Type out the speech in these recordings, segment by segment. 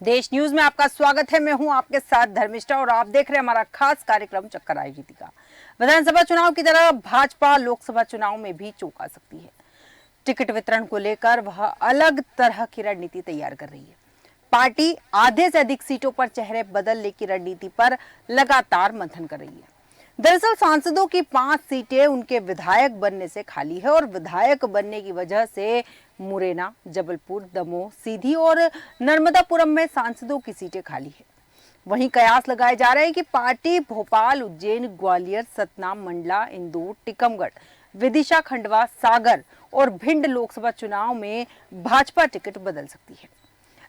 देश न्यूज में आपका स्वागत है। मैं हूं आपके साथ धर्मिष्ठा और आप देख रहे हैं हमारा खास कार्यक्रम चक्कर राजनीति का। विधानसभा चुनाव की तरह भाजपा लोकसभा चुनाव में भी चौंका सकती है। टिकट वितरण को लेकर वह अलग तरह की रणनीति तैयार कर रही है। पार्टी आधे से अधिक सीटों पर चेहरे बदलने की रणनीति पर लगातार मंथन कर रही है। दरअसल सांसदों की 5 सीटें उनके विधायक बनने से खाली है और विधायक बनने की वजह से मुरैना, जबलपुर, दमोह, सीधी और नर्मदापुरम में सांसदों की सीटें खाली है। वहीं कयास लगाए जा रहे हैं कि पार्टी भोपाल, उज्जैन, ग्वालियर, सतना, मंडला, इंदौर, टीकमगढ़, विदिशा, खंडवा, सागर और भिंड लोकसभा चुनाव में भाजपा टिकट बदल सकती है।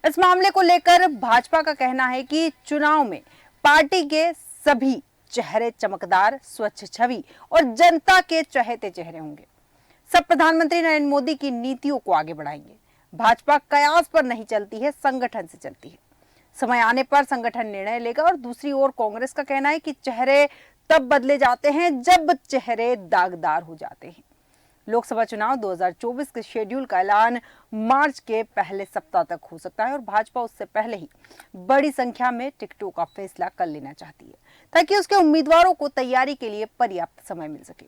इस मामले को लेकर भाजपा का कहना है कि चुनाव में पार्टी के सभी चेहरे चमकदार, स्वच्छ छवि और जनता के चहेते चेहरे होंगे। सब प्रधानमंत्री नरेंद्र मोदी की नीतियों को आगे बढ़ाएंगे। भाजपा कयास पर नहीं चलती है, संगठन से चलती है। समय आने पर संगठन निर्णय लेगा। और दूसरी ओर कांग्रेस का कहना है कि चेहरे तब बदले जाते हैं जब चेहरे दागदार हो जाते हैं। लोकसभा चुनाव 2024 के शेड्यूल का ऐलान मार्च के पहले सप्ताह तक हो सकता है और भाजपा उससे पहले ही बड़ी संख्या में टिकटों का फैसला कर लेना चाहती है ताकि उसके उम्मीदवारों को तैयारी के लिए पर्याप्त समय मिल सके।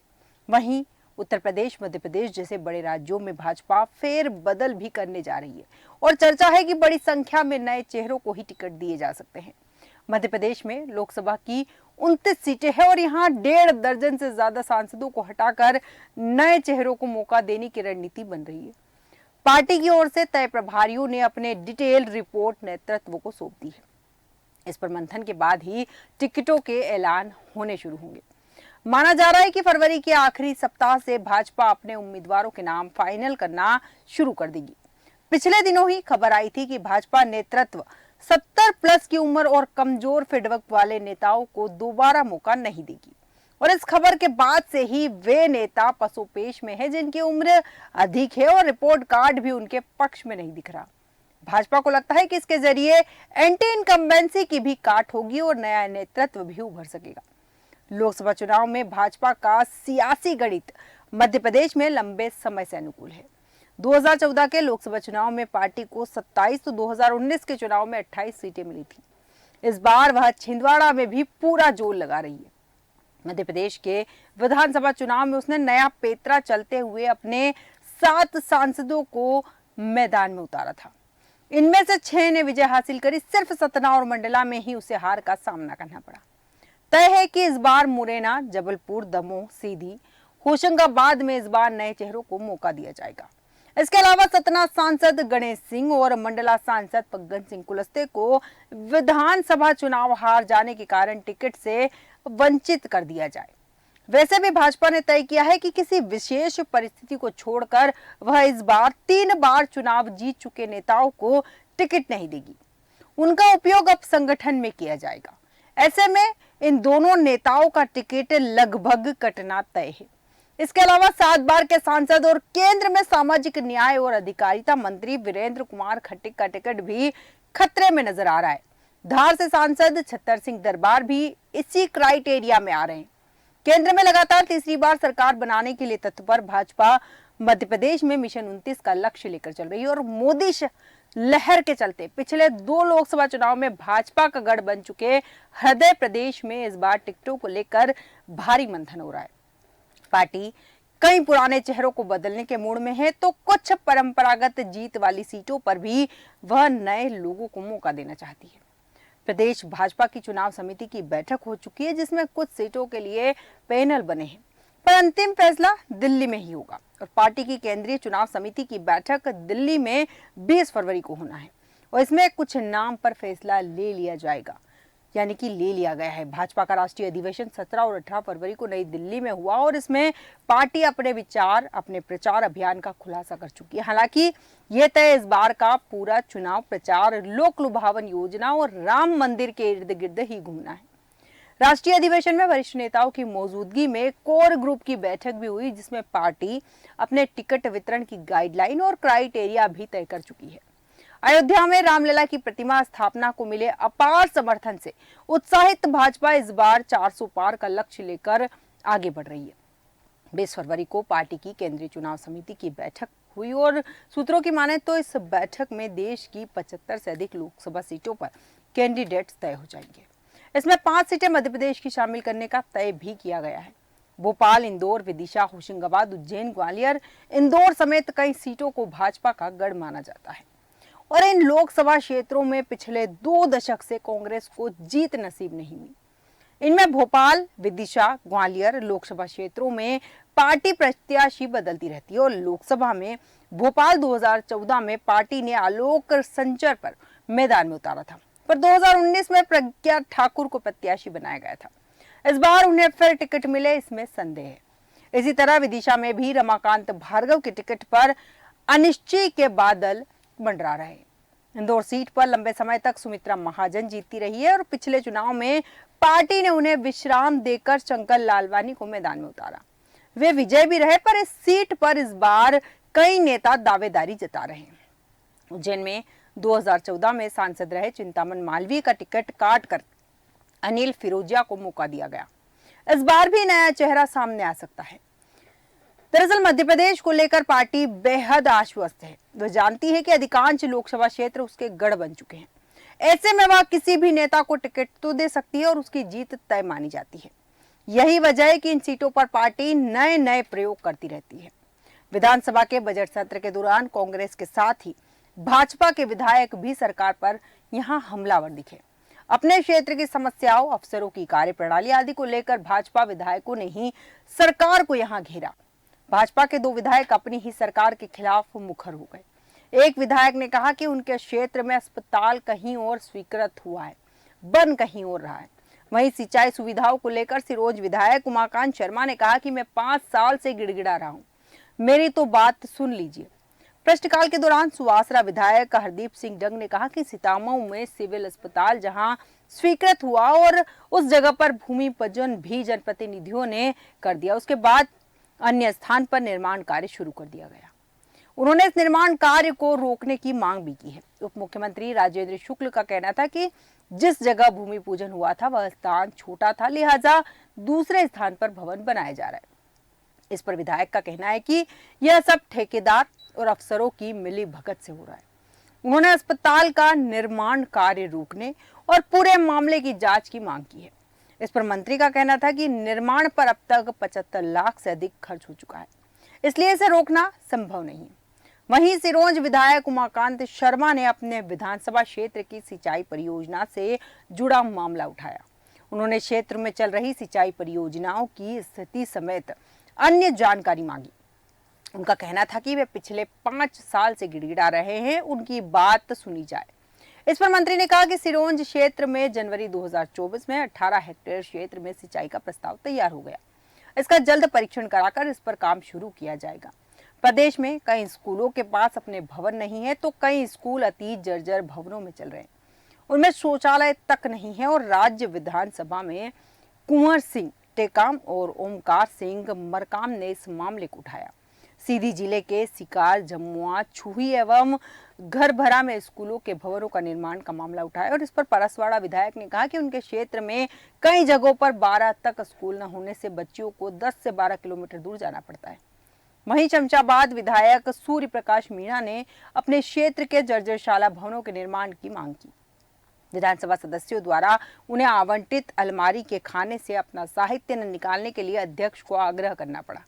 वहीं उत्तर प्रदेश, मध्य प्रदेश जैसे बड़े राज्यों में भाजपा फेर बदल भी करने जा रही है और चर्चा है कि बड़ी संख्या में नए चेहरों को ही टिकट दिए जा सकते हैं। मध्य प्रदेश में लोकसभा की 29 सीटें हैं और यहाँ 1.5 दर्जन से ज्यादा सांसदों को हटाकर नए चेहरों को मौका देने की रणनीति बन रही है। पार्टी की ओर से तय प्रभारियों ने अपने डिटेल रिपोर्ट नेतृत्व को सौंप दी है। इस पर मंथन के बाद ही टिकटों के ऐलान होने शुरू होंगे। माना जा रहा है कि फरवरी के आखिरी सप्ताह से भाजपा अपने उम्मीदवारों के नाम फाइनल करना शुरू कर देगी। पिछले दिनों ही खबर आई थी कि भाजपा नेतृत्व 70+ की उम्र और कमजोर फीडबैक वाले नेताओं को दोबारा मौका नहीं देगी और इस खबर के बाद से ही वे नेता पसोपेश में है जिनकी उम्र अधिक है और रिपोर्ट कार्ड भी उनके पक्ष में नहीं दिख रहा। भाजपा को लगता है कि इसके जरिए एंटी इनकम्बेंसी की भी काट होगी और नया नेतृत्व भी उभर सकेगा। लोकसभा चुनाव में भाजपा का सियासी गणित मध्य प्रदेश में लंबे समय से अनुकूल है। 2014 के लोकसभा चुनाव में पार्टी को 27 तो 2019 के चुनाव में 28 सीटें मिली थी। इस बार वह छिंदवाड़ा में भी पूरा जोर लगा रही है। मध्य प्रदेश के विधानसभा चुनाव में उसने नया पेंतरा चलते हुए अपने 7 सांसदों को मैदान में उतारा था। इनमें से 6 ने विजय हासिल करी। सिर्फ सतना और मंडला में ही उसे हार का सामना करना पड़ा। तय है कि इस बार मुरैना, जबलपुर, दमोह, सीधी, होशंगाबाद में इस बार नए चेहरों को मौका दिया जाएगा। इसके अलावा सतना सांसद गणेश सिंह और मंडला सांसद फग्गन सिंह कुलस्ते को विधानसभा चुनाव हार जाने के कारण टिकट से वंचित कर दिया जाए। वैसे भी भाजपा ने तय किया है कि किसी विशेष परिस्थिति को छोड़कर वह इस बार 3 बार चुनाव जीत चुके नेताओं को टिकट नहीं देगी। उनका उपयोग अब संगठन में किया जाएगा। ऐसे में इन दोनों नेताओं का टिकट लगभग कटना तय है। इसके अलावा 7 बार के सांसद और केंद्र में सामाजिक न्याय और अधिकारिता मंत्री वीरेंद्र कुमार खट्टिक का टिकट भी खतरे में नजर आ रहा है। धार से सांसद छत्तर सिंह दरबार भी इसी क्राइटेरिया में आ रहे हैं। केंद्र में लगातार तीसरी बार सरकार बनाने के लिए तत्पर भाजपा मध्य प्रदेश में मिशन 29 का लक्ष्य लेकर चल रही है और मोदी लहर के चलते पिछले 2 लोकसभा चुनाव में भाजपा का गढ़ बन चुके हृदय प्रदेश में इस बार टिकटों को लेकर भारी मंथन हो रहा है। पार्टी कई पुराने चेहरों को बदलने के मूड में है तो कुछ परंपरागत जीत वाली सीटों पर भी वह नए लोगों को मौका देना चाहती है। प्रदेश भाजपा की चुनाव समिति की बैठक हो चुकी है जिसमें कुछ सीटों के लिए पैनल बने हैं, पर अंतिम फैसला दिल्ली में ही होगा और पार्टी की केंद्रीय चुनाव समिति की बैठक दिल्ली में 20 फरवरी को होना है और इसमें कुछ नाम पर फैसला ले लिया जाएगा, यानी कि ले लिया गया है। भाजपा का राष्ट्रीय अधिवेशन 17 और 18 फरवरी को नई दिल्ली में हुआ और इसमें पार्टी अपने विचार, अपने प्रचार अभियान का खुलासा कर चुकी है। हालांकि ये तय इस बार का पूरा चुनाव प्रचार लोक लुभावन योजना और राम मंदिर के इर्द गिर्द ही घूमना है। राष्ट्रीय अधिवेशन में वरिष्ठ नेताओं की मौजूदगी में कोर ग्रुप की बैठक भी हुई जिसमें पार्टी अपने टिकट वितरण की गाइडलाइन और क्राइटेरिया भी तय कर चुकी है। अयोध्या में रामलला की प्रतिमा स्थापना को मिले अपार समर्थन से उत्साहित भाजपा इस बार 400 पार का लक्ष्य लेकर आगे बढ़ रही है। 20 फरवरी को पार्टी की केंद्रीय चुनाव समिति की बैठक हुई और सूत्रों की माने तो इस बैठक में देश की 75 से अधिक लोकसभा सीटों पर कैंडिडेट्स तय हो जाएंगे। इसमें 5 सीटें मध्य प्रदेश की शामिल करने का तय भी किया गया है। भोपाल, इंदौर, विदिशा, होशंगाबाद, उज्जैन, ग्वालियर, इंदौर समेत कई सीटों को भाजपा का गढ़ माना जाता है और इन लोकसभा क्षेत्रों में पिछले 2 दशक से कांग्रेस को जीत नसीब नहीं हुई। इनमें भोपाल, विदिशा, ग्वालियर लोकसभा क्षेत्रों में पार्टी प्रत्याशी बदलती रहती है और लोकसभा में भोपाल 2014 में पार्टी ने आलोक संचर पर मैदान में उतारा था, पर 2019 में प्रज्ञा ठाकुर को प्रत्याशी बनाया गया था। इस बार उन्हें फिर टिकट मिले, इसमें संदेह है। इसी तरह विदिशा में भी रमाकांत भार्गव के टिकट पर अनिश्चय के बादल मंडरा रहे। इंदौर सीट पर लंबे समय तक सुमित्रा महाजन जीतती रही है और पिछले चुनाव में पार्टी ने उन्हें विश्राम देकर शंकर लालवानी को मैदान में उतारा। वे विजय भी रहे, पर इस सीट पर इस बार कई नेता दावेदारी जता रहे हैं। उज्जैन में 2014 में सांसद रहे चिंतामन मालवीय का टिकट काटकर अनिल फिरोजिया को मौका दिया गया। इस बार भी नया चेहरा सामने आ सकता है। दरअसल मध्य प्रदेश को लेकर पार्टी बेहद आश्वस्त है। वह जानती है कि अधिकांश लोकसभा क्षेत्र उसके गढ़ बन चुके हैं। ऐसे में वह किसी भी नेता को टिकट तो दे सकती है और उसकी जीत तय मानी जाती है। यही वजह है कि इन सीटों पर पार्टी नए नए प्रयोग करती रहती है। विधानसभा के बजट सत्र के दौरान कांग्रेस के साथ ही भाजपा के विधायक भी सरकार पर यहां हमलावर दिखे। अपने क्षेत्र की समस्याओं, अफसरों की कार्यप्रणाली आदि को लेकर भाजपा विधायकों ने ही सरकार को यहां घेरा। भाजपा के 2 विधायक अपनी ही सरकार के खिलाफ मुखर हो गए। एक विधायक ने कहा कि उनके क्षेत्र में अस्पताल कहीं और स्वीकृत हुआ है, बन कहीं और रहा है। वहीं सिंचाई सुविधाओं को लेकर सिरोंज विधायक उमाकांत शर्मा ने कहा कि मैं 5 साल से गिड़गिड़ा रहा हूं, मेरी तो बात सुन लीजिए। प्रश्नकाल के दौरान सुवासरा विधायक हरदीप सिंह डंग ने कहा कि सीतामऊ में सिविल अस्पताल जहां स्वीकृत हुआ और उस जगह पर भूमि पूजन भी जनप्रतिनिधियों ने कर दिया, उसके बाद अन्य स्थान पर निर्माण कार्य शुरू कर दिया गया। उन्होंने इस निर्माण कार्य को रोकने की मांग भी की है। उप मुख्यमंत्री राजेंद्र शुक्ल का कहना था कि जिस जगह भूमि पूजन हुआ था वह स्थान छोटा था, लिहाजा दूसरे स्थान पर भवन बनाया जा रहा है। इस पर विधायक का कहना है कि यह सब ठेकेदार और अफसरों की मिली भगत से हो रहा है। उन्होंने अस्पताल का निर्माण कार्य रोकने और पूरे मामले की जांच की मांग की है। इस पर मंत्री का कहना था कि निर्माण पर अब तक 75 लाख से अधिक खर्च हो चुका है, इसलिए इसे रोकना संभव नहीं है। वहीं सिरोंज विधायक उमाकांत शर्मा ने अपने विधानसभा क्षेत्र की सिंचाई परियोजना से जुड़ा मामला उठाया। उन्होंने क्षेत्र में चल रही सिंचाई परियोजनाओं की स्थिति समेत अन्य जानकारी मांगी। उनका कहना था कि वे पिछले 5 साल से गिड़गिड़ा रहे हैं, उनकी बात सुनी जाए। इस पर मंत्री ने कहा कि सिरोंज क्षेत्र में जनवरी 2024 में 18 हेक्टेयर क्षेत्र में सिंचाई का प्रस्ताव तैयार हो गया। इसका जल्द परीक्षण कराकर इस पर काम शुरू किया जाएगा। प्रदेश में कई स्कूलों के पास अपने भवन नहीं है, तो कई स्कूल अति जर्जर भवनों में चल रहे हैं, उनमें शौचालय तक नहीं है और राज्य विधानसभा में कुंवर सिंह टेकाम और ओमकार सिंह मरकाम ने इस मामले को उठाया। सीधी जिले के सिकार, जमुआ, छुही एवं घरभरा में स्कूलों के भवनों का निर्माण का मामला उठाया और इस पर परसवाड़ा विधायक ने कहा कि उनके क्षेत्र में कई जगहों पर 12 तक स्कूल न होने से बच्चियों को 10 से 12 किलोमीटर दूर जाना पड़ता है। वहीं चमचाबाद विधायक सूर्य प्रकाश मीणा ने अपने क्षेत्र के जर्जर शाला भवनों के निर्माण की मांग की। विधानसभा सदस्यों द्वारा उन्हें आवंटित अलमारी के खाने से अपना साहित्य न निकालने के लिए अध्यक्ष को आग्रह करना पड़ा।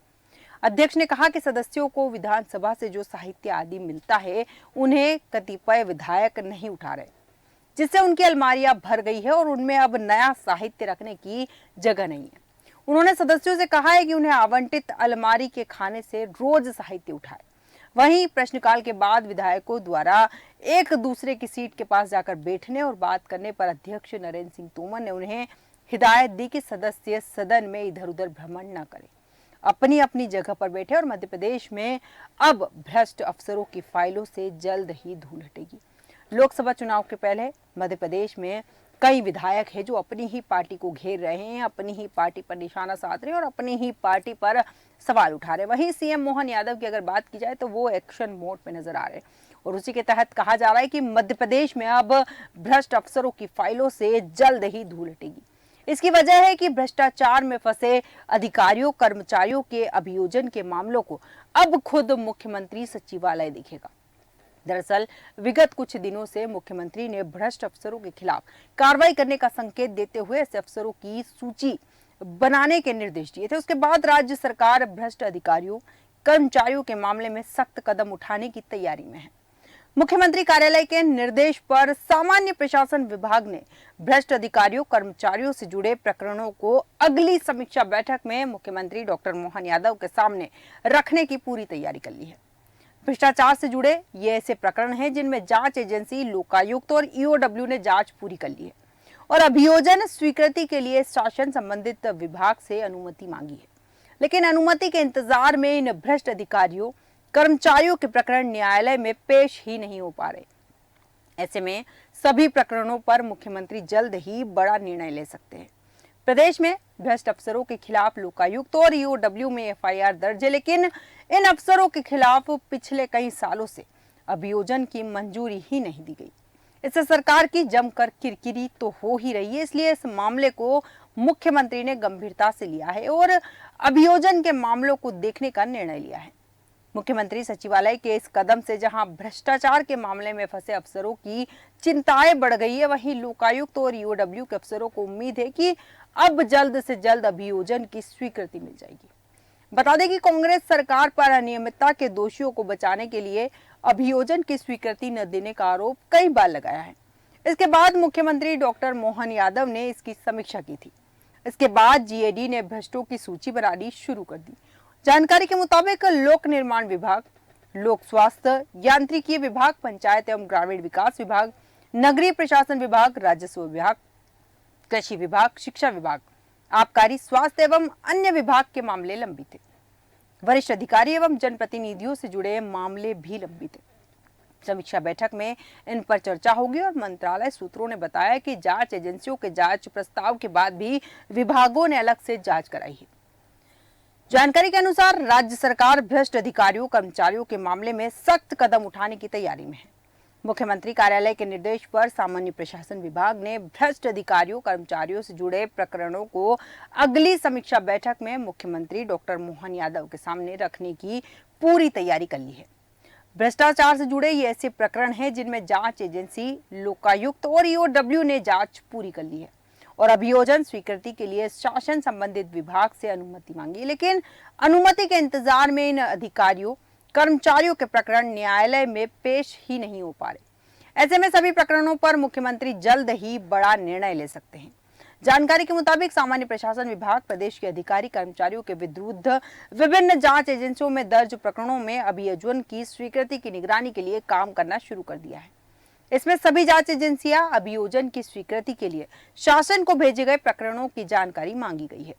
अध्यक्ष ने कहा कि सदस्यों को विधानसभा से जो साहित्य आदि मिलता है उन्हें कतिपय विधायक नहीं उठा रहे, जिससे उनकी अलमारियां भर गई है और उनमें अब नया साहित्य रखने की जगह नहीं है। उन्होंने सदस्यों से कहा है कि उन्हें आवंटित अलमारी के खाने से रोज साहित्य उठाए। वहीं प्रश्नकाल के बाद विधायकों द्वारा एक दूसरे की सीट के पास जाकर बैठने और बात करने पर अध्यक्ष नरेंद्र सिंह तोमर ने उन्हें हिदायत दी कि सदस्य सदन में इधर उधर भ्रमण न करें, अपनी अपनी जगह पर बैठे और मध्य प्रदेश में अब भ्रष्ट अफसरों की फाइलों से जल्द ही धूल हटेगी। लोकसभा चुनाव के पहले मध्य प्रदेश में कई विधायक हैं जो अपनी ही पार्टी को घेर रहे हैं, अपनी ही पार्टी पर निशाना साध रहे हैं और अपनी ही पार्टी पर सवाल उठा रहे हैं। वहीं सीएम मोहन यादव की अगर बात की जाए तो वो एक्शन मोड में नजर आ रहे हैं और उसी के तहत कहा जा रहा है कि मध्य प्रदेश में अब भ्रष्ट अफसरों की फाइलों से जल्द ही धूल हटेगी। इसकी वजह है कि भ्रष्टाचार में फंसे अधिकारियों कर्मचारियों के अभियोजन के मामलों को अब खुद मुख्यमंत्री सचिवालय देखेगा। दरअसल विगत कुछ दिनों से मुख्यमंत्री ने भ्रष्ट अफसरों के खिलाफ कार्रवाई करने का संकेत देते हुए ऐसे अफसरों की सूची बनाने के निर्देश दिए थे। उसके बाद राज्य सरकार भ्रष्ट अधिकारियों कर्मचारियों के मामले में सख्त कदम उठाने की तैयारी में है। मुख्यमंत्री कार्यालय के निर्देश पर सामान्य प्रशासन विभाग ने भ्रष्ट अधिकारियों कर्मचारियों से जुड़े प्रकरणों को अगली समीक्षा बैठक में मुख्यमंत्री डॉक्टर मोहन यादव के सामने रखने की पूरी तैयारी कर ली है। भ्रष्टाचार से जुड़े ये ऐसे प्रकरण हैं जिनमें जांच एजेंसी लोकायुक्त और ईओडब्ल्यू ने जांच पूरी कर ली है और अभियोजन स्वीकृति के लिए शासन संबंधित विभाग से अनुमति मांगी है। लेकिन अनुमति के इंतजार में इन भ्रष्ट अधिकारियों कर्मचारियों के प्रकरण न्यायालय में पेश ही नहीं हो पा रहे। ऐसे में सभी प्रकरणों पर मुख्यमंत्री जल्द ही बड़ा निर्णय ले सकते हैं। प्रदेश में भ्रष्ट अफसरों के खिलाफ लोकायुक्त और ईओडब्ल्यू में एफआईआर दर्ज है, लेकिन इन अफसरों के खिलाफ पिछले कई सालों से अभियोजन की मंजूरी ही नहीं दी गई। इससे सरकार की जमकर किरकिरी तो हो ही रही है। इसलिए इस मामले को मुख्यमंत्री ने गंभीरता से लिया है और अभियोजन के मामलों को देखने का निर्णय लिया है। मुख्यमंत्री सचिवालय के इस कदम से जहां भ्रष्टाचार के मामले में फंसे अफसरों की चिंताएं बढ़ गई है, वहीं लोकायुक्त और ईओडब्ल्यू के अफसरों को उम्मीद है कि अब जल्द से जल्द अभियोजन की स्वीकृति मिल जाएगी। बता दें कि कांग्रेस सरकार पर अनियमितता के दोषियों को बचाने के लिए अभियोजन की स्वीकृति न देने का आरोप कई बार लगाया है। इसके बाद मुख्यमंत्री डॉक्टर मोहन यादव ने इसकी समीक्षा की थी। इसके बाद जीएडी ने भ्रष्टों की सूची बनानी शुरू कर दी। जानकारी के मुताबिक लोक निर्माण विभाग, लोक स्वास्थ्य यांत्रिकी विभाग, पंचायत एवं ग्रामीण विकास विभाग, नगरीय प्रशासन विभाग, राजस्व विभाग, कृषि विभाग, शिक्षा विभाग, आबकारी, स्वास्थ्य एवं अन्य विभाग के मामले लंबित थे। वरिष्ठ अधिकारी एवं जनप्रतिनिधियों से जुड़े मामले भी लंबित थे। समीक्षा बैठक में इन पर चर्चा होगी और मंत्रालय सूत्रों ने बताया कि जांच एजेंसियों के जांच प्रस्ताव के बाद भी विभागों ने अलग से जांच कराई है। जानकारी के अनुसार राज्य सरकार भ्रष्ट अधिकारियों कर्मचारियों के मामले में सख्त कदम उठाने की तैयारी में है। मुख्यमंत्री कार्यालय के निर्देश पर सामान्य प्रशासन विभाग ने भ्रष्ट अधिकारियों कर्मचारियों से जुड़े प्रकरणों को अगली समीक्षा बैठक में मुख्यमंत्री डॉक्टर मोहन यादव के सामने रखने की पूरी तैयारी कर ली है। भ्रष्टाचार से जुड़े ये ऐसे प्रकरण हैं जिनमें जांच एजेंसी लोकायुक्त और ईओडब्ल्यू ने जांच पूरी कर ली है और अभियोजन स्वीकृति के लिए शासन संबंधित विभाग से अनुमति मांगी। लेकिन अनुमति के इंतजार में इन अधिकारियों कर्मचारियों के प्रकरण न्यायालय में पेश ही नहीं हो पा रहे। ऐसे में सभी प्रकरणों पर मुख्यमंत्री जल्द ही बड़ा निर्णय ले सकते हैं। जानकारी के मुताबिक सामान्य प्रशासन विभाग प्रदेश के अधिकारी कर्मचारियों के विरुद्ध विभिन्न जांच एजेंसियों में दर्ज प्रकरणों में अभियोजन की स्वीकृति की निगरानी के लिए काम करना शुरू कर दिया है। इसमें सभी जांच एजेंसियां अभियोजन की स्वीकृति के लिए शासन को भेजे गए प्रकरणों की जानकारी मांगी गई है।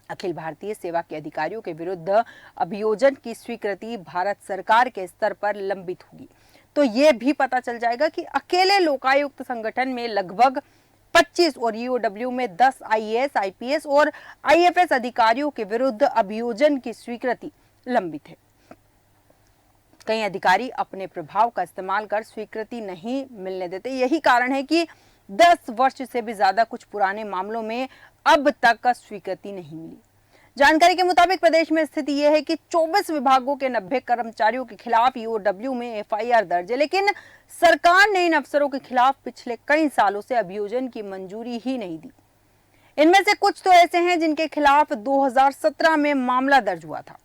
अखिल भारतीय सेवा के अधिकारियों के विरुद्ध अभियोजन की स्वीकृति भारत सरकार के स्तर पर लंबित होगी तो ये भी पता चल जाएगा कि अकेले लोकायुक्त संगठन में लगभग 25 और ईओडब्ल्यू में 10 आईएएस, आईपीएस और आईएफएस अधिकारियों के विरुद्ध अभियोजन की स्वीकृति लंबित है। कई अधिकारी अपने प्रभाव का इस्तेमाल कर स्वीकृति नहीं मिलने देते। यही कारण है कि 10 वर्ष से भी ज्यादा कुछ पुराने मामलों में अब तक स्वीकृति नहीं मिली। जानकारी के मुताबिक प्रदेश में स्थिति यह है कि 24 विभागों के 90 कर्मचारियों के खिलाफ ईओडब्ल्यू में एफआईआर दर्ज है, लेकिन सरकार ने इन अफसरों के खिलाफ पिछले कई सालों से अभियोजन की मंजूरी ही नहीं दी। इनमें से कुछ तो ऐसे हैं जिनके खिलाफ 2017 में मामला दर्ज हुआ था।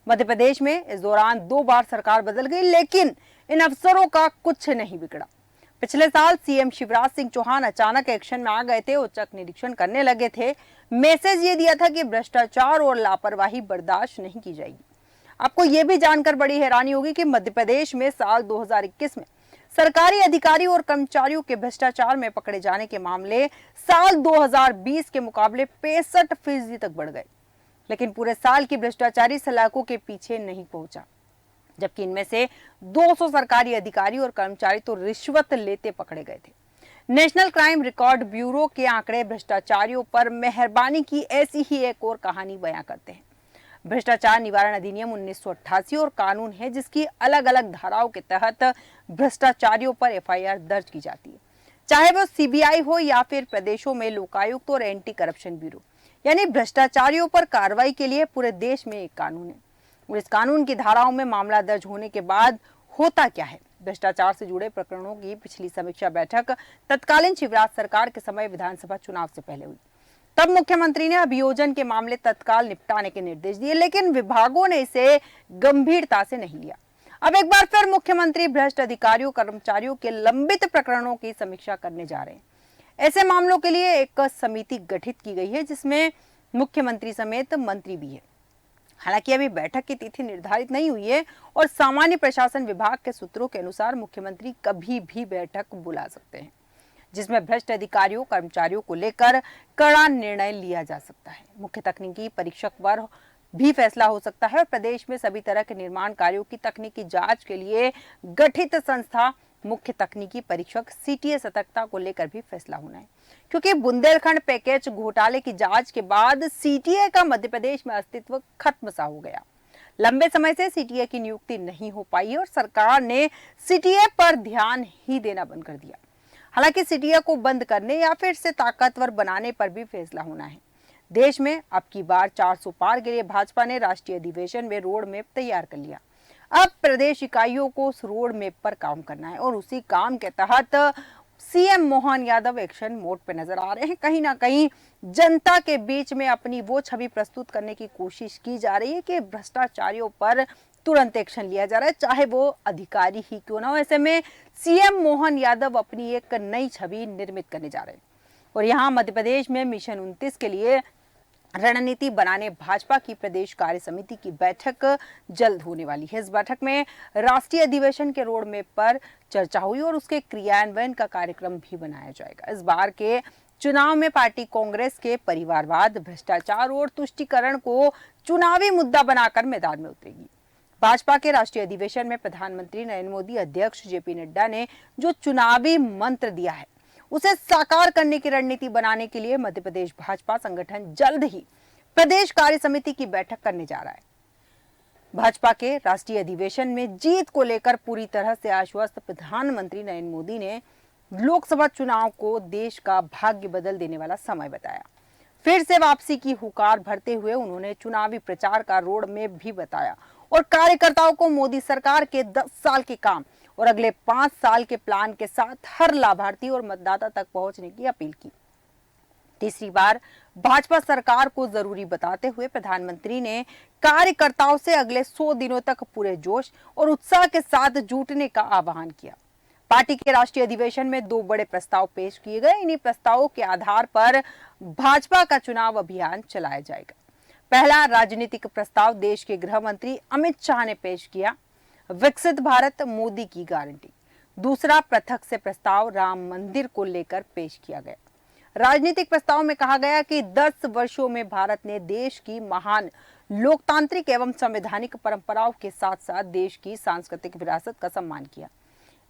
मध्य प्रदेश में इस दौरान 2 बार सरकार बदल गई, लेकिन इन अफसरों का कुछ नहीं बिगड़ा। पिछले साल सीएम शिवराज सिंह चौहान अचानक एक्शन में आ गए थे, औचक निरीक्षण करने लगे थे। मैसेज ये दिया था कि भ्रष्टाचार और लापरवाही बर्दाश्त नहीं की जाएगी। आपको ये भी जानकर बड़ी हैरानी होगी कि मध्य प्रदेश में साल 2021 में सरकारी अधिकारी और कर्मचारियों के भ्रष्टाचार में पकड़े जाने के मामले साल 2020 के मुकाबले 65% तक बढ़ गए, लेकिन पूरे साल की भ्रष्टाचारी सलाखों के पीछे नहीं पहुंचा। जबकि इनमें से 200 सरकारी अधिकारी और कर्मचारी तो रिश्वत लेते पकड़े गए थे। नेशनल क्राइम रिकॉर्ड ब्यूरो के आंकड़े भ्रष्टाचारियों पर मेहरबानी की ऐसी ही एक और कहानी बयां करते हैं। भ्रष्टाचार निवारण अधिनियम 1988 और कानून है जिसकी अलग अलग धाराओं के तहत भ्रष्टाचारियों पर एफआईआर दर्ज की जाती है। चाहे वो सीबीआई हो या फिर प्रदेशों में लोकायुक्त और एंटी करप्शन ब्यूरो। यानी भ्रष्टाचारियों पर कार्रवाई के लिए पूरे देश में एक कानून है और इस कानून की धाराओं में मामला दर्ज होने के बाद होता क्या है। भ्रष्टाचार से जुड़े प्रकरणों की पिछली समीक्षा बैठक तत्कालीन शिवराज सरकार के समय विधानसभा चुनाव से पहले हुई। तब मुख्यमंत्री ने अभियोजन के मामले तत्काल निपटाने के निर्देश दिए, लेकिन विभागों ने इसे गंभीरता से नहीं लिया। अब एक बार फिर मुख्यमंत्री भ्रष्ट अधिकारियों कर्मचारियों के लंबित प्रकरणों की समीक्षा करने जा रहे हैं। ऐसे मामलों के लिए एक समिति गठित की गई है जिसमें मुख्यमंत्री समेत मंत्री भी है। हालांकि अभी बैठक की तिथि निर्धारित नहीं हुई है और सामान्य प्रशासन विभाग के सूत्रों के अनुसार मुख्यमंत्री कभी भी बैठक बुला सकते हैं जिसमें भ्रष्ट अधिकारियों कर्मचारियों को लेकर कड़ा निर्णय लिया जा सकता है। मुख्य तकनीकी परीक्षक पर भी फैसला हो सकता है और प्रदेश में सभी तरह के निर्माण कार्यों की तकनीकी जांच के लिए गठित संस्था मुख्य तकनीकी परीक्षक सीटीए सतर्कता को लेकर भी फैसला होना है, क्योंकि बुंदेलखंड पैकेज घोटाले की जांच के बाद सीटीए का मध्य प्रदेश में अस्तित्व खत्म सा हो गया। लंबे समय से सीटीए की नियुक्ति नहीं हो पाई और सरकार ने सीटीए पर ध्यान ही देना बंद कर दिया। हालांकि सीटीए को बंद करने या फिर से ताकतवर बनाने पर भी फैसला होना है। देश में अब की बार 400 पार के लिए भाजपा ने राष्ट्रीय अधिवेशन में रोड मैप तैयार कर लिया। अब प्रदेश इकाइयों को उस रोड मैप पर काम करना है और उसी काम के तहत CM Mohan Yadav action mode पे नजर आ रहे हैं। कहीं ना कहीं जनता के बीच में अपनी वो छवि प्रस्तुत करने की कोशिश की जा रही है कि भ्रष्टाचारियों पर तुरंत एक्शन लिया जा रहा है, चाहे वो अधिकारी ही क्यों ना हो। ऐसे में सीएम मोहन यादव अपनी एक नई छवि निर्मित करने जा रहे हैं और यहाँ मध्य प्रदेश में मिशन 29 के लिए रणनीति बनाने भाजपा की प्रदेश कार्य समिति की बैठक जल्द होने वाली है। इस बैठक में राष्ट्रीय अधिवेशन के रोड मैप पर चर्चा हुई और उसके क्रियान्वयन का कार्यक्रम भी बनाया जाएगा। इस बार के चुनाव में पार्टी कांग्रेस के परिवारवाद, भ्रष्टाचार और तुष्टीकरण को चुनावी मुद्दा बनाकर मैदान में उतरेगी। भाजपा के राष्ट्रीय अधिवेशन में प्रधानमंत्री नरेंद्र मोदी, अध्यक्ष जेपी नड्डा ने जो चुनावी मंत्र दिया है उसे साकार करने की रणनीति बनाने के लिए मध्य प्रदेश भाजपा संगठन जल्द ही प्रदेश कार्य समिति की बैठक करने जा रहा है। भाजपा के राष्ट्रीय अधिवेशन में जीत को लेकर पूरी तरह से आश्वस्त प्रधानमंत्री नरेंद्र मोदी ने लोकसभा चुनाव को देश का भाग्य बदल देने वाला समय बताया। फिर से वापसी की हुकार भरते हुए उन्होंने चुनावी प्रचार का रोड मैप भी बताया और कार्यकर्ताओं को मोदी सरकार के 10 साल के काम और अगले 5 साल के प्लान के साथ हर लाभार्थी और मतदाता तक पहुंचने की अपील की। तीसरी बार भाजपा सरकार को जरूरी बताते हुए प्रधानमंत्री ने कार्यकर्ताओं से अगले 100 दिनों तक पूरे जोश और उत्साह के साथ जुटने का आह्वान किया। पार्टी के राष्ट्रीय अधिवेशन में 2 बड़े प्रस्ताव पेश किए गए। इन्हीं प्रस्तावों के आधार पर भाजपा का चुनाव अभियान चलाया जाएगा। पहला राजनीतिक प्रस्ताव देश के गृह मंत्री अमित शाह ने पेश किया, विकसित भारत मोदी की गारंटी। दूसरा पृथक से प्रस्ताव राम मंदिर को लेकर पेश किया गया। राजनीतिक प्रस्ताव में कहा गया कि 10 वर्षों में भारत ने देश की महान लोकतांत्रिक एवं संवैधानिक परंपराओं के साथ साथ देश की सांस्कृतिक विरासत का सम्मान किया।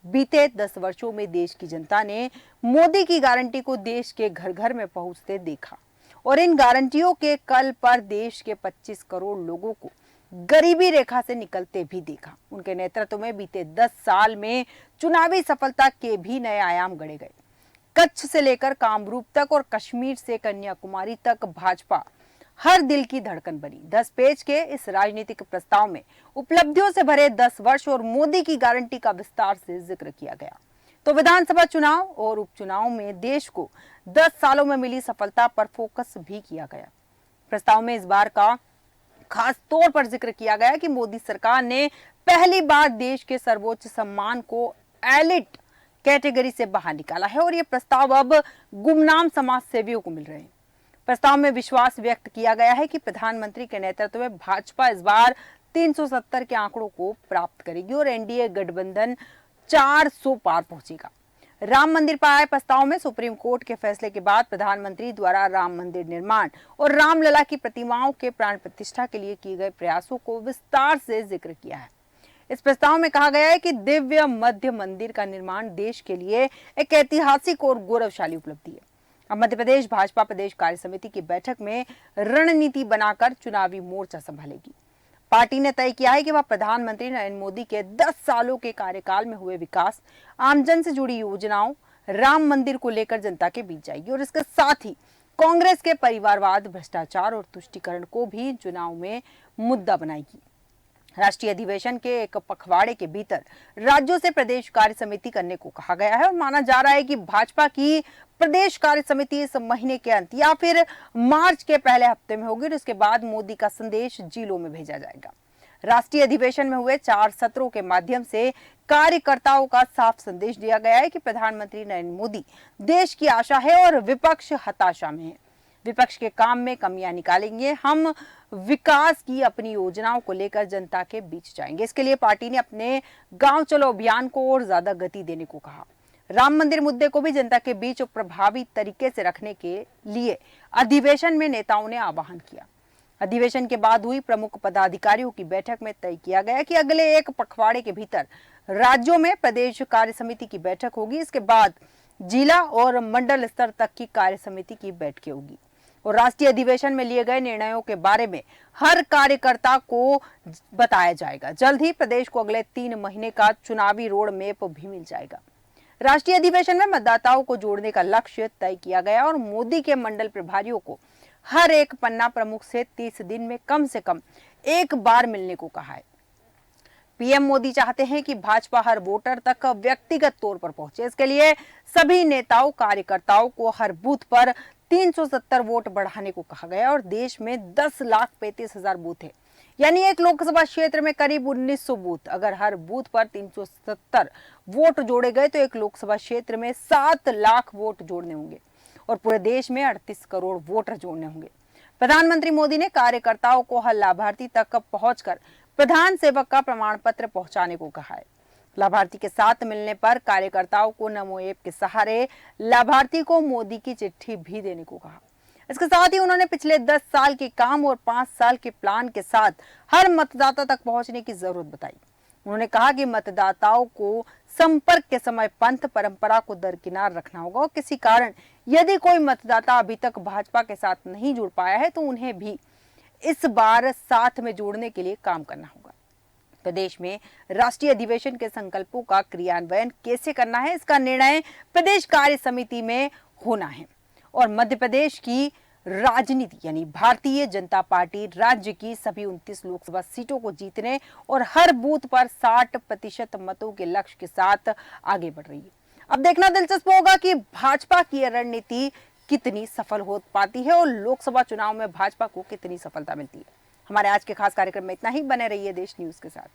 बीते 10 वर्षों में देश की जनता ने मोदी की गारंटी को देश के घर घर में पहुंचते देखा और इन गारंटियों के कल पर देश के 25 करोड़ लोगों को गरीबी रेखा से निकलते भी देखा। उनके नेतृत्व में बीते 10 साल में चुनावी सफलता के भी नए आयाम गढ़े गए। कच्छ से लेकर कामरूप तक और कश्मीर से कन्याकुमारी तक भाजपा हर दिल की धड़कन बनी। 10 पेज के इस राजनीतिक प्रस्ताव में उपलब्धियों से भरे 10 वर्ष और मोदी की गारंटी का विस्तार से जिक्र किया गया। तो विधानसभा चुनाव और उपचुनाव में देश को 10 सालों में मिली सफलता पर फोकस भी किया गया। प्रस्ताव में इस बार का खास तौर पर जिक्र किया गया कि मोदी सरकार ने पहली बार देश के सर्वोच्च सम्मान को एलिट कैटेगरी से बाहर निकाला है और ये प्रस्ताव अब गुमनाम समाज सेवियों को मिल रहे हैं। प्रस्ताव में विश्वास व्यक्त किया गया है कि प्रधानमंत्री के नेतृत्व में भाजपा इस बार 370 के आंकड़ों को प्राप्त करेगी और एनडीए गठबंधन 400 पार पहुंचेगा। राम मंदिर पर आए प्रस्ताव में सुप्रीम कोर्ट के फैसले के बाद प्रधानमंत्री द्वारा राम मंदिर निर्माण और रामलला की प्रतिमाओं के प्राण प्रतिष्ठा के लिए किए गए प्रयासों को विस्तार से जिक्र किया है। इस प्रस्ताव में कहा गया है कि दिव्य मध्य मंदिर का निर्माण देश के लिए एक ऐतिहासिक और गौरवशाली उपलब्धि है। अब मध्य प्रदेश भाजपा प्रदेश कार्य समिति की बैठक में रणनीति बनाकर चुनावी मोर्चा संभालेगी। पार्टी ने तय किया है कि वह प्रधानमंत्री नरेंद्र मोदी के 10 सालों के कार्यकाल में हुए विकास, आमजन से जुड़ी योजनाओं, राम मंदिर को लेकर जनता के बीच जाएगी और इसके साथ ही कांग्रेस के परिवारवाद, भ्रष्टाचार और तुष्टीकरण को भी चुनाव में मुद्दा बनाएगी। राष्ट्रीय अधिवेशन के एक पखवाड़े के भीतर राज्यों से प्रदेश कार्य समिति करने को कहा गया है और माना जा रहा है कि भाजपा की प्रदेश कार्य समिति इस महीने के अंत या फिर मार्च के पहले हफ्ते में होगी और उसके बाद मोदी का संदेश जिलों में भेजा जाएगा। राष्ट्रीय अधिवेशन में हुए 4 सत्रों के माध्यम से कार्यकर्ताओं का साफ संदेश दिया गया है कि प्रधानमंत्री नरेंद्र मोदी देश की आशा है और विपक्ष हताशा में है। विपक्ष के काम में कमियां निकालेंगे, हम विकास की अपनी योजनाओं को लेकर जनता के बीच जाएंगे। इसके लिए पार्टी ने अपने गांव चलो अभियान को और ज्यादा गति देने को कहा। राम मंदिर मुद्दे को भी जनता के बीच प्रभावी तरीके से रखने के लिए अधिवेशन में नेताओं ने आह्वान किया। अधिवेशन के बाद हुई प्रमुख पदाधिकारियों की बैठक में तय किया गया कि अगले एक पखवाड़े के भीतर राज्यों में प्रदेश कार्य समिति की बैठक होगी। इसके बाद जिला और मंडल स्तर तक की कार्य समिति की बैठकें होगी और राष्ट्रीय अधिवेशन में लिए गए निर्णयों के बारे में हर कार्यकर्ता को बताया जाएगा। जल्द ही प्रदेश को अगले 3 महीने का चुनावी रोड मैप भी मिल जाएगा। राष्ट्रीय अधिवेशन में मतदाताओं को जोड़ने का लक्ष्य तय किया गया और मोदी के मंडल प्रभारियों को हर एक पन्ना प्रमुख से 30 दिन में कम से कम एक बार मिलने को कहा है। पीएम मोदी चाहते हैं कि भाजपा हर वोटर तक व्यक्तिगत तौर पर पहुंचे। इसके लिए सभी नेताओं, कार्यकर्ताओं को हर बूथ पर 370 वोट बढ़ाने को कहा गया और देश में 10,35,000 बूथ है, यानी एक लोकसभा क्षेत्र में करीब 1900 बूथ। अगर हर बूथ पर 370 वोट जोड़े गए तो एक लोकसभा क्षेत्र में 7 लाख वोट जोड़ने होंगे और पूरे देश में 38 करोड़ वोटर जोड़ने होंगे। प्रधानमंत्री मोदी ने कार्यकर्ताओं को हर लाभार्थी तक पहुंचकर प्रधान सेवक का प्रमाण पत्र पहुंचाने को कहा है। लाभार्थी के साथ मिलने पर कार्यकर्ताओं को नमो ऐप के सहारे लाभार्थी को मोदी की चिट्ठी भी देने को कहा। इसके साथ ही उन्होंने पिछले 10 साल के काम और 5 साल के प्लान के साथ हर मतदाता तक पहुंचने की जरूरत बताई। उन्होंने कहा कि मतदाताओं को संपर्क के समय पंथ परंपरा को दरकिनार रखना होगा और किसी कारण यदि कोई मतदाता अभी तक भाजपा के साथ नहीं जुड़ पाया है तो उन्हें भी इस बार साथ में जोड़ने के लिए काम करना होगा। प्रदेश में राष्ट्रीय अधिवेशन के संकल्पों का क्रियान्वयन कैसे करना है, इसका निर्णय प्रदेश कार्य समिति में होना है और मध्य प्रदेश की राजनीति यानी भारतीय जनता पार्टी राज्य की सभी 29 लोकसभा सीटों को जीतने और हर बूथ पर 60% मतों के लक्ष्य के साथ आगे बढ़ रही है। अब देखना दिलचस्प होगा कि भाजपा की रणनीति कितनी सफल हो पाती है और लोकसभा चुनाव में भाजपा को कितनी सफलता मिलती है। हमारे आज के खास कार्यक्रम में इतना ही। बने रहिए देश न्यूज के साथ।